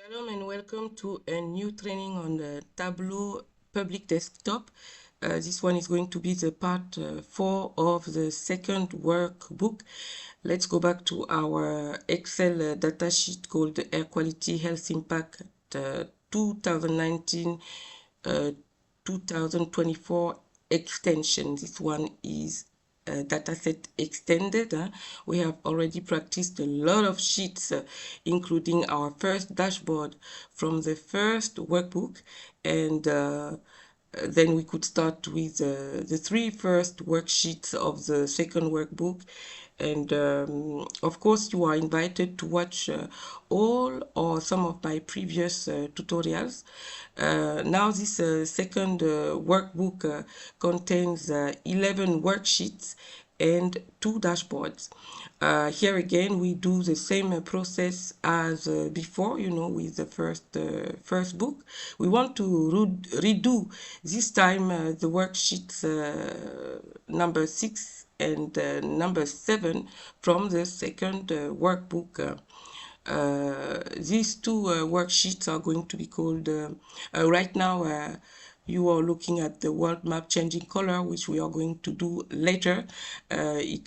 Shalom and welcome to a new training on the Tableau public desktop. This one is going to be the part 4 of the second workbook. Let's go back to our Excel datasheet called the AirQuality Health Impact 2019-2024 extension. This one is dataset extended. We have already practiced a lot of sheets, including our first dashboard from the first workbook, and then we could start with the three first worksheets of the second workbook. And of course, you are invited to watch all or some of my previous tutorials. Now this second workbook contains 11 worksheets and 2 dashboards. Here again, we do the same process as before, with the first book. We want to redo this time the worksheets number 6 and number 7 from the second workbook. These two worksheets are going to be called, right now, you are looking at the world map changing color, which we are going to do later. I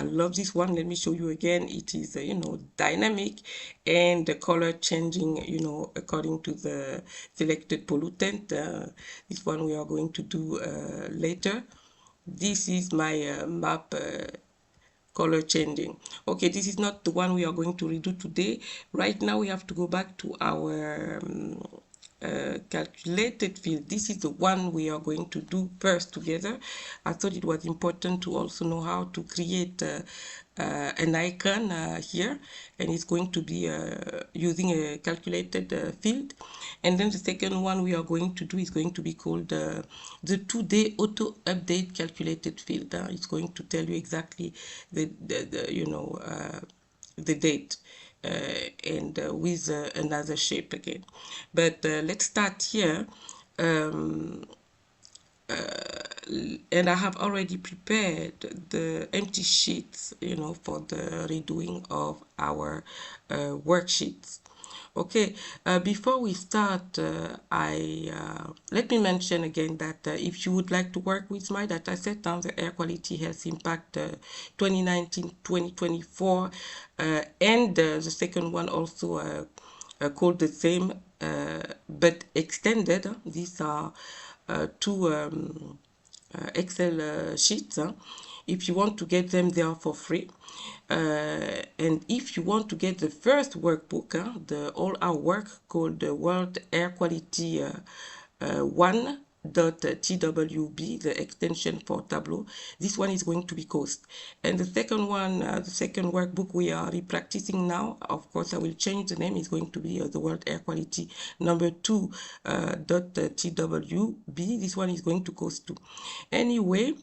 love this one. Let me show you again. It is, dynamic, and the color changing, according to the selected pollutant. This one we are going to do later. This is my map color changing. Okay, this is not the one we are going to redo today. Right now we have to go back to our calculated field. This is the one we are going to do first together. I thought it was important to also know how to create an icon here, and it's going to be using a calculated field. And then the second one we are going to do is going to be called the today auto update calculated field. It's going to tell you exactly the date. And with another shape again. But let's start here. And I have already prepared the empty sheets, for the redoing of our worksheets. Okay, before we start, let me mention again that if you would like to work with my dataset on the Air Quality Health Impact 2019-2024, and the second one also called the same but extended, these are two Excel sheets. If you want to get them, they are for free. And if you want to get the first workbook, the all our work called the World Air Quality 1.twb, the extension for Tableau, this one is going to be cost. And the second one, the second workbook we are repracticing now, of course I will change the name, it's going to be the World Air Quality number 2.twb. This one is going to cost too. Anyway,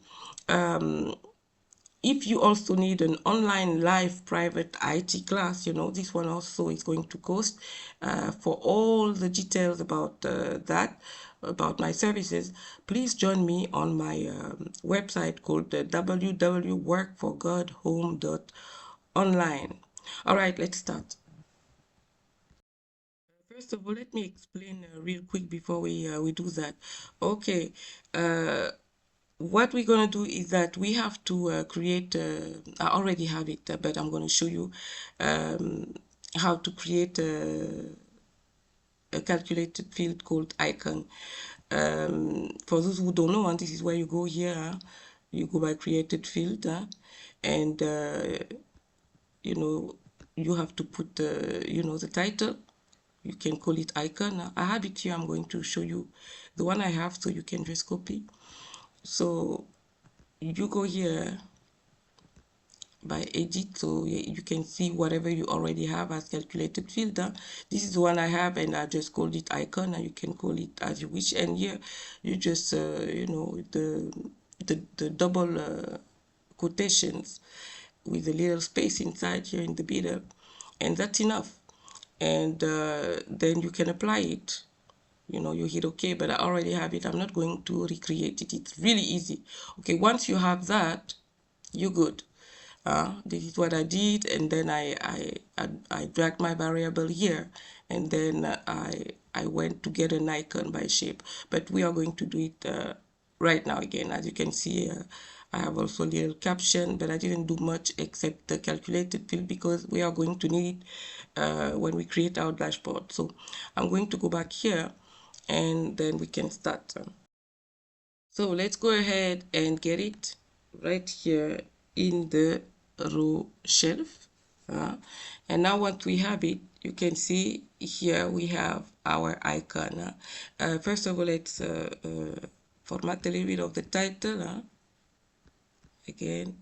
if you also need an online live private IT class, this one also is going to cost. For all the details about that, about my services, please join me on my website called www.workforgodhome.online. All right, let's start. First of all, let me explain real quick before we do that. Okay. What we're going to do is that we have to create, I already have it, but I'm going to show you how to create a calculated field called icon. For those who don't know, and this is where you go here, you go by created field, and you have to put the title. You can call it icon. I have it here. I'm going to show you the one I have so you can just copy. So you go here by edit, so you can see whatever you already have as calculated field. This is the one I have, and I just called it icon, and you can call it as you wish. And here you just the double quotations with a little space inside here in the middle, and that's enough. And then you can apply it. You hit OK, but I already have it. I'm not going to recreate it. It's really easy. Okay, once you have that, you're good. This is what I did, and then I dragged my variable here, and then I went to get an icon by shape. But we are going to do it right now again. As you can see, I have also a little caption, but I didn't do much except the calculated field because we are going to need it when we create our dashboard. So I'm going to go back here, and then we can start. So let's go ahead and get it right here in the row shelf. And now once we have it, you can see here we have our icon. First of all, let's format a little bit of the title. Again,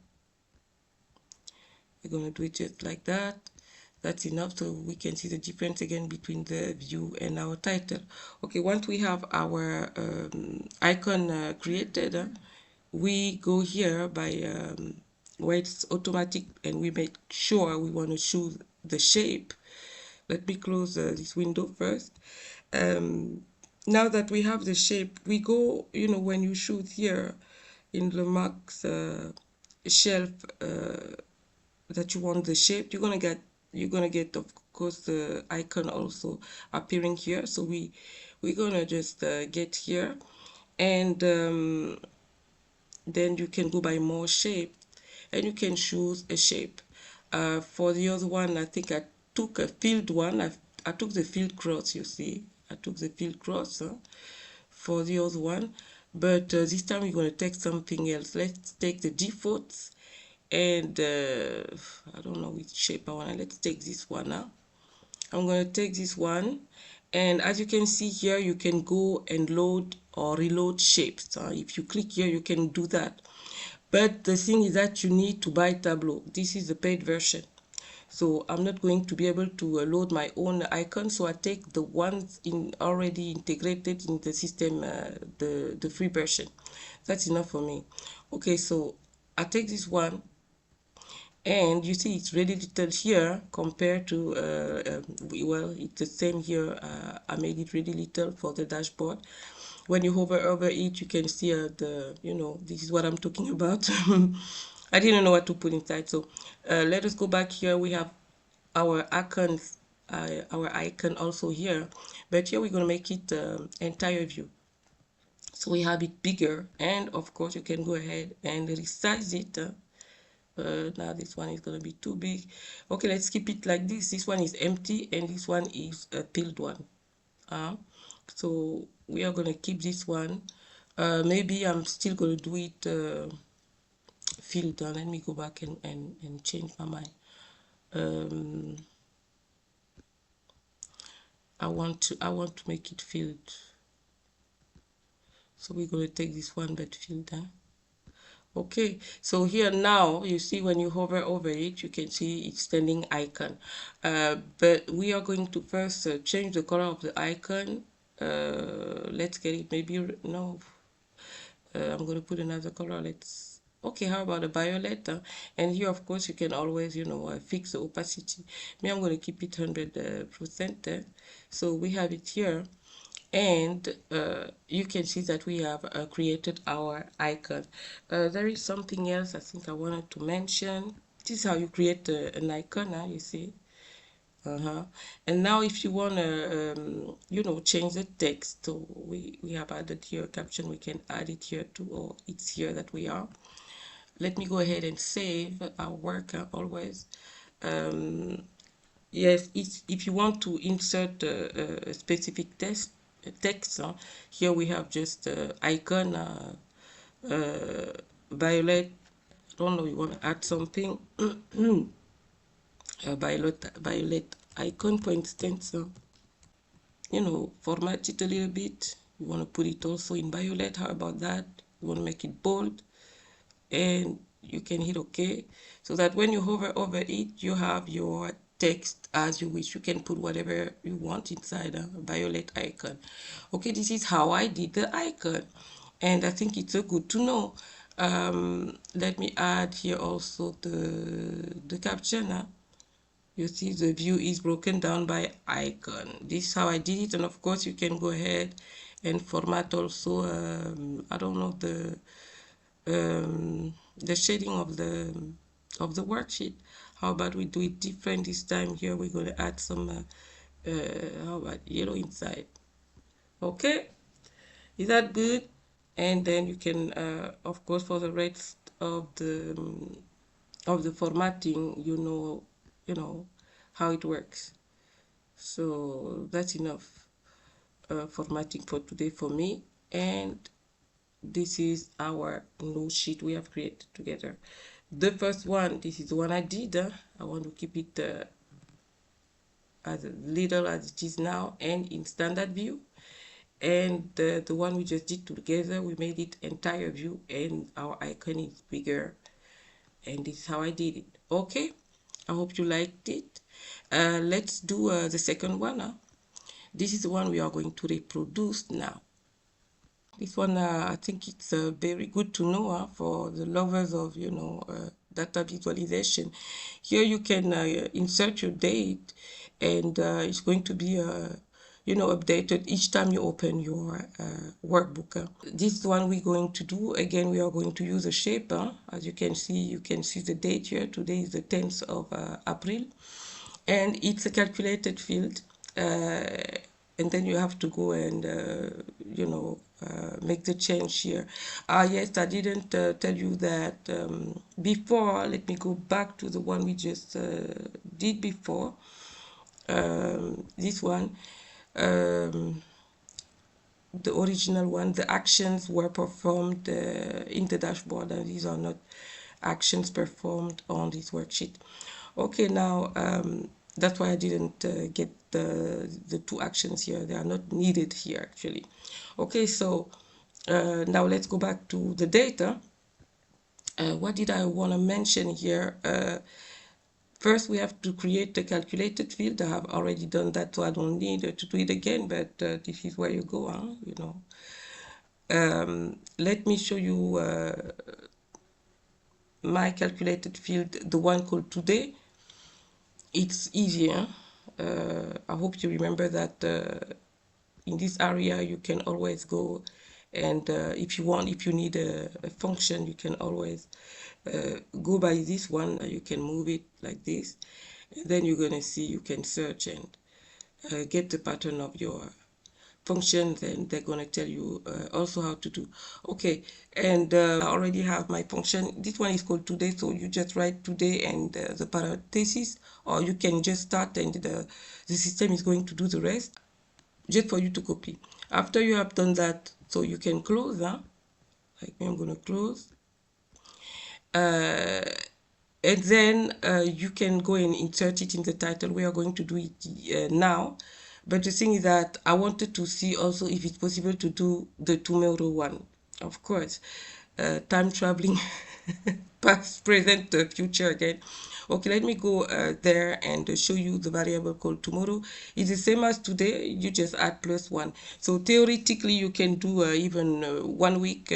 we're going to do it just like that. That's enough so we can see the difference again between the view and our title. Okay, once we have our icon created, we go here by where it's automatic, and we make sure we want to choose the shape. Let me close this window first. Now that we have the shape, we go, when you choose here in the max shelf that you want the shape, you're gonna get of course the icon also appearing here. So we're gonna just get here, and then you can go by more shape, and you can choose a shape. For the other one, I think I took a field one. I took the field cross, you see. I took the field cross for the other one, but this time we're going to take something else. Let's take the defaults, and I don't know which shape I want. Let's take this one now. I'm going to take this one, and as you can see here, you can go and load or reload shapes. If you click here, you can do that. But the thing is that you need to buy Tableau. This is the paid version. So I'm not going to be able to load my own icon. So I take the ones already integrated in the system, the free version. That's enough for me. Okay, so I take this one, and you see it's really little here compared to well, it's the same here. I made it really little for the dashboard. When you hover over it, you can see this is what I'm talking about. I didn't know what to put inside. So let us go back here. We have our icons, our icon also here, but here we're going to make it entire view. So we have it bigger, and of course you can go ahead and resize it. Now this one is going to be too big. Okay, let's keep it like this. This one is empty, and this one is a filled one. So we are going to keep this one. Maybe I'm still going to do it filled. Let me go back and change my mind. I want to make it filled. So we're going to take this one but filled. Okay, so here now you see when you hover over it, you can see it's standing icon. But we are going to first change the color of the icon. Let's get it, maybe no. I'm going to put another color. Okay, how about a violet? And here, of course, you can always, fix the opacity. Me, I'm going to keep it 100%. So we have it here. And you can see that we have created our icon. There is something else I think I wanted to mention. This is how you create an icon, you see. And now if you want to change the text, so we have added here a caption, we can add it here too, or it's here that we are. Let me go ahead and save our work always. Yes, if you want to insert a specific text, here we have just icon, violet. I don't know, you want to add something. Violet icon, for instance. Format it a little bit. You want to put it also in violet. How about that? You want to make it bold, and you can hit OK, so that when you hover over it, you have your text as you wish. You can put whatever you want inside a violet icon. Okay, this is how I did the icon, and I think it's good to know. Let me add here also the caption. You see the view is broken down by icon. This is how I did it, and of course you can go ahead and format also I don't know, the shading of the of the worksheet. How about we do it different this time? Here we're going to add some how about yellow inside. Okay, is that good? And then you can of course, for the rest of the formatting, you know how it works. So that's enough formatting for today for me. And this is our new sheet we have created together. The first one, this is the one I did. I want to keep it as little as it is now and in standard view. And the one we just did together, we made it entire view and our icon is bigger. And this is how I did it. Okay, I hope you liked it. Let's do the second one. This is the one we are going to reproduce now. This one, I think it's very good to know for the lovers of, data visualization. Here you can insert your date, and it's going to be, updated each time you open your workbook. This one we're going to do, again, we are going to use a shape. As you can see the date here. Today is the 10th of April. And it's a calculated field. And then you have to go and make the change here. Yes, I didn't tell you that before. Let me go back to the one we just did before. This one, the original one, the actions were performed in the dashboard, and these are not actions performed on this worksheet. Okay, now that's why I didn't get the two actions here. They are not needed here actually. Okay, so now let's go back to the data. What did I want to mention here? First, we have to create the calculated field. I have already done that, so I don't need to do it again, but this is where you go, let me show you my calculated field, the one called today. It's easier. I hope you remember that in this area you can always go and if you need a function, you can always go by this one. You can move it like this, and then you're gonna see you can search and get the pattern of your functions, and they're going to tell you also how to do. Okay, and I already have my function. This one is called today, so you just write today and the parentheses, or you can just start and the system is going to do the rest just for you to copy. After you have done that, so you can close. Like me, I'm going to close. And then you can go and insert it in the title. We are going to do it now. But the thing is that I wanted to see also if it's possible to do the tomorrow one. Of course, time traveling, past, present, future again. Okay, let me go there and show you the variable called tomorrow. It's the same as today, you just add +1. So theoretically, you can do even 1 week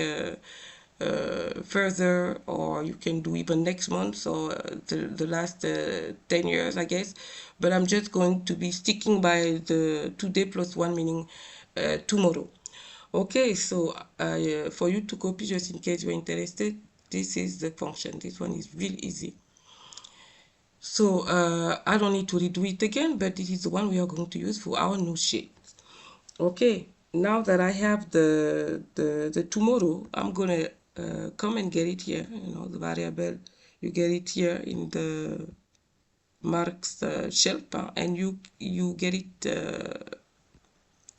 further, or you can do even next month or the last 10 years, I guess. But I'm just going to be sticking by the today +1, meaning tomorrow. Okay, so for you to copy, just in case you're interested, this is the function. This one is real easy. So I don't need to redo it again, but this is the one we are going to use for our new sheet. Okay, now that I have the tomorrow, I'm gonna come and get it here. The variable, you get it here in the marks shelf, and you get it.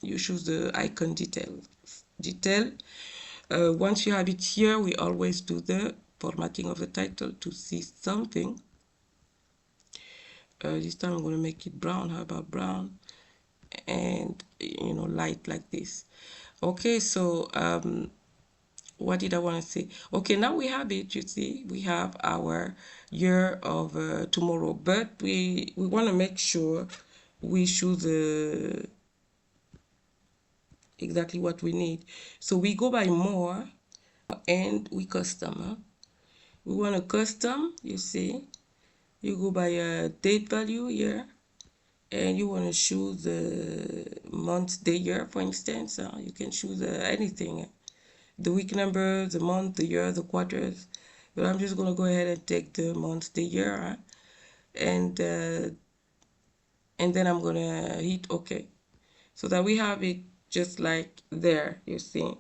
You choose the icon detail. Once you have it here, we always do the formatting of the title to see something. This time I'm going to make it brown. How about brown? And light like this. Okay, so what did I want to say? Okay, now we have it. You see, we have our year of tomorrow, but we want to make sure we choose exactly what we need. So we go by more and we custom. We want a custom, you see. You go by a date value here, and you want to choose the month, the year, for instance. You can choose anything. The week number, the month, the year, the quarters. But I'm just gonna go ahead and take the month, the year, huh? and then I'm gonna hit OK, so that we have it just like there, you see.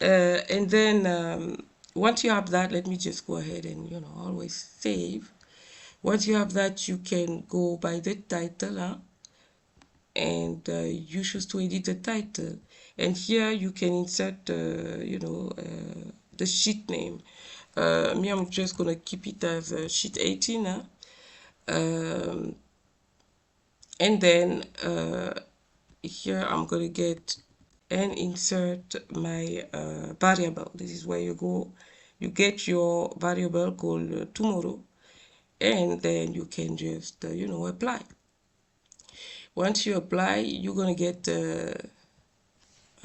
And then once you have that, let me just go ahead and, you know, always save. Once you have that, you can go by the title, huh? And you choose to edit the title. And here you can insert, you know, the sheet name. Me, I'm just gonna keep it as sheet 18, huh? And then here I'm gonna get and insert my variable. This is where you go, you get your variable called tomorrow, and then you can just you know, apply. Once you apply, you're gonna get I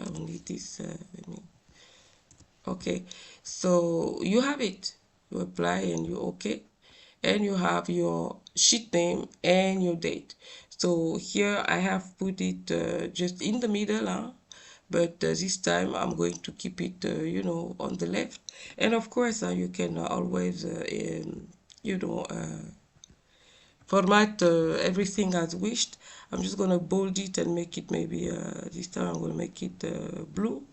don't need this, let me, okay, so you have it, you apply and you okay, and you have your sheet name and your date. So here I have put it just in the middle, huh? But this time I'm going to keep it, you know, on the left. And of course, you can always, you know, format everything as wished. I'm just gonna bold it and make it maybe, this time I'm gonna make it blue.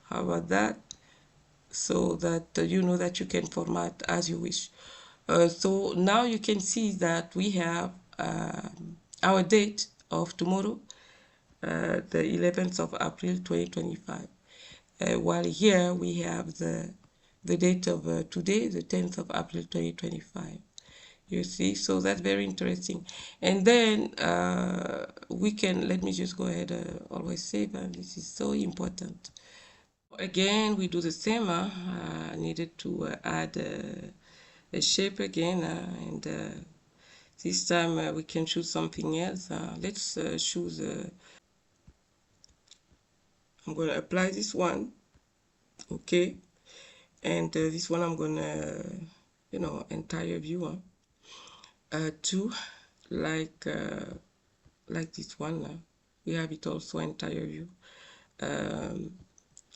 How about that? So that you know that you can format as you wish. So now you can see that we have our date of tomorrow, the 11th of April 2025. While here we have the date of today, the 10th of April 2025. You see, so that's very interesting. And then we can, let me just go ahead, always save, and this is so important. Again, we do the same. I needed to add a shape again, and this time we can choose something else. Let's choose, I'm going to apply this one, okay, and this one I'm going to, you know, entire view, too, like this one. We have it also entire view.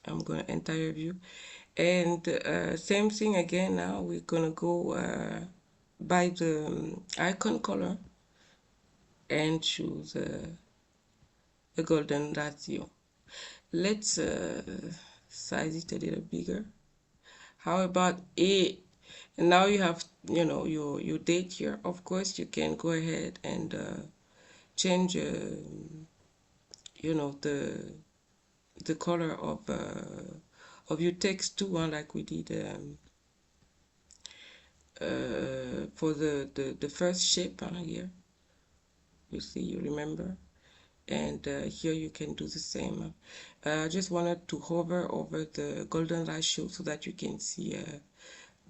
I'm going to entire view, and same thing again. Now we're going to go by the icon color and choose the golden ratio. Let's size it a little bigger. How about A? And now you have, you know, your date here. Of course, you can go ahead and change, you know, the color of your text too, like we did for the first shape here. You see, you remember, and here you can do the same. I just wanted to hover over the golden ratio so that you can see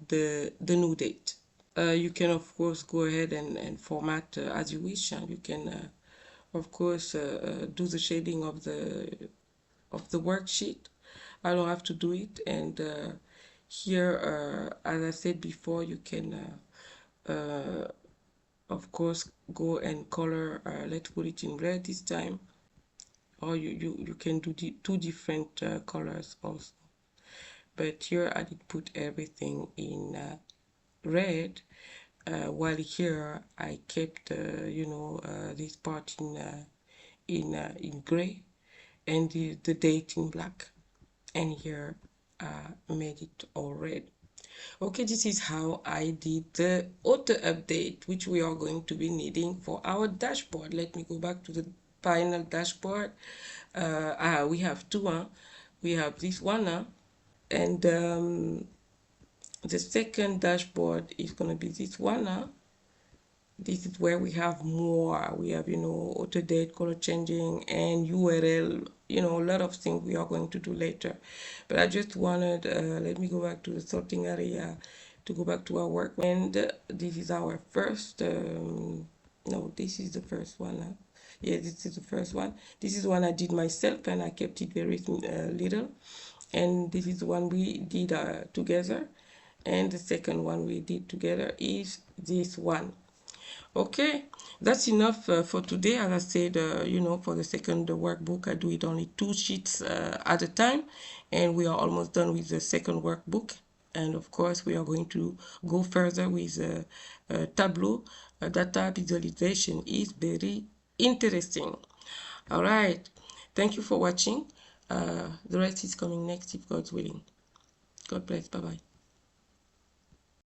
the new date. You can of course go ahead and format as you wish, and you can of course do the shading of the worksheet. I don't have to do it, and here as I said before, you can of course go and color, let's put it in red this time, or you can do two different colors also, but here I did put everything in red, while here I kept you know, this part in gray, and the date in black, and here made it all red. Okay, this is how I did the auto update, which we are going to be needing for our dashboard. Let me go back to the final dashboard. We have two. We have this one, and the second dashboard is going to be this one. This is where we have more. We have, you know, auto date, color changing, and URL, you know, a lot of things we are going to do later. But I just wanted, let me go back to the sorting area to go back to our work. And this is our first, no, this is the first one. Yeah, this is the first one. This is one I did myself, and I kept it very little. And this is the one we did together. And the second one we did together is this one. Okay, that's enough for today. As I said, you know, for the second workbook, I do it only 2 sheets at a time, and we are almost done with the second workbook. And of course, we are going to go further with Tableau. Data visualization is very interesting. All right. Thank you for watching. The rest is coming next if God's willing. God bless. Bye-bye.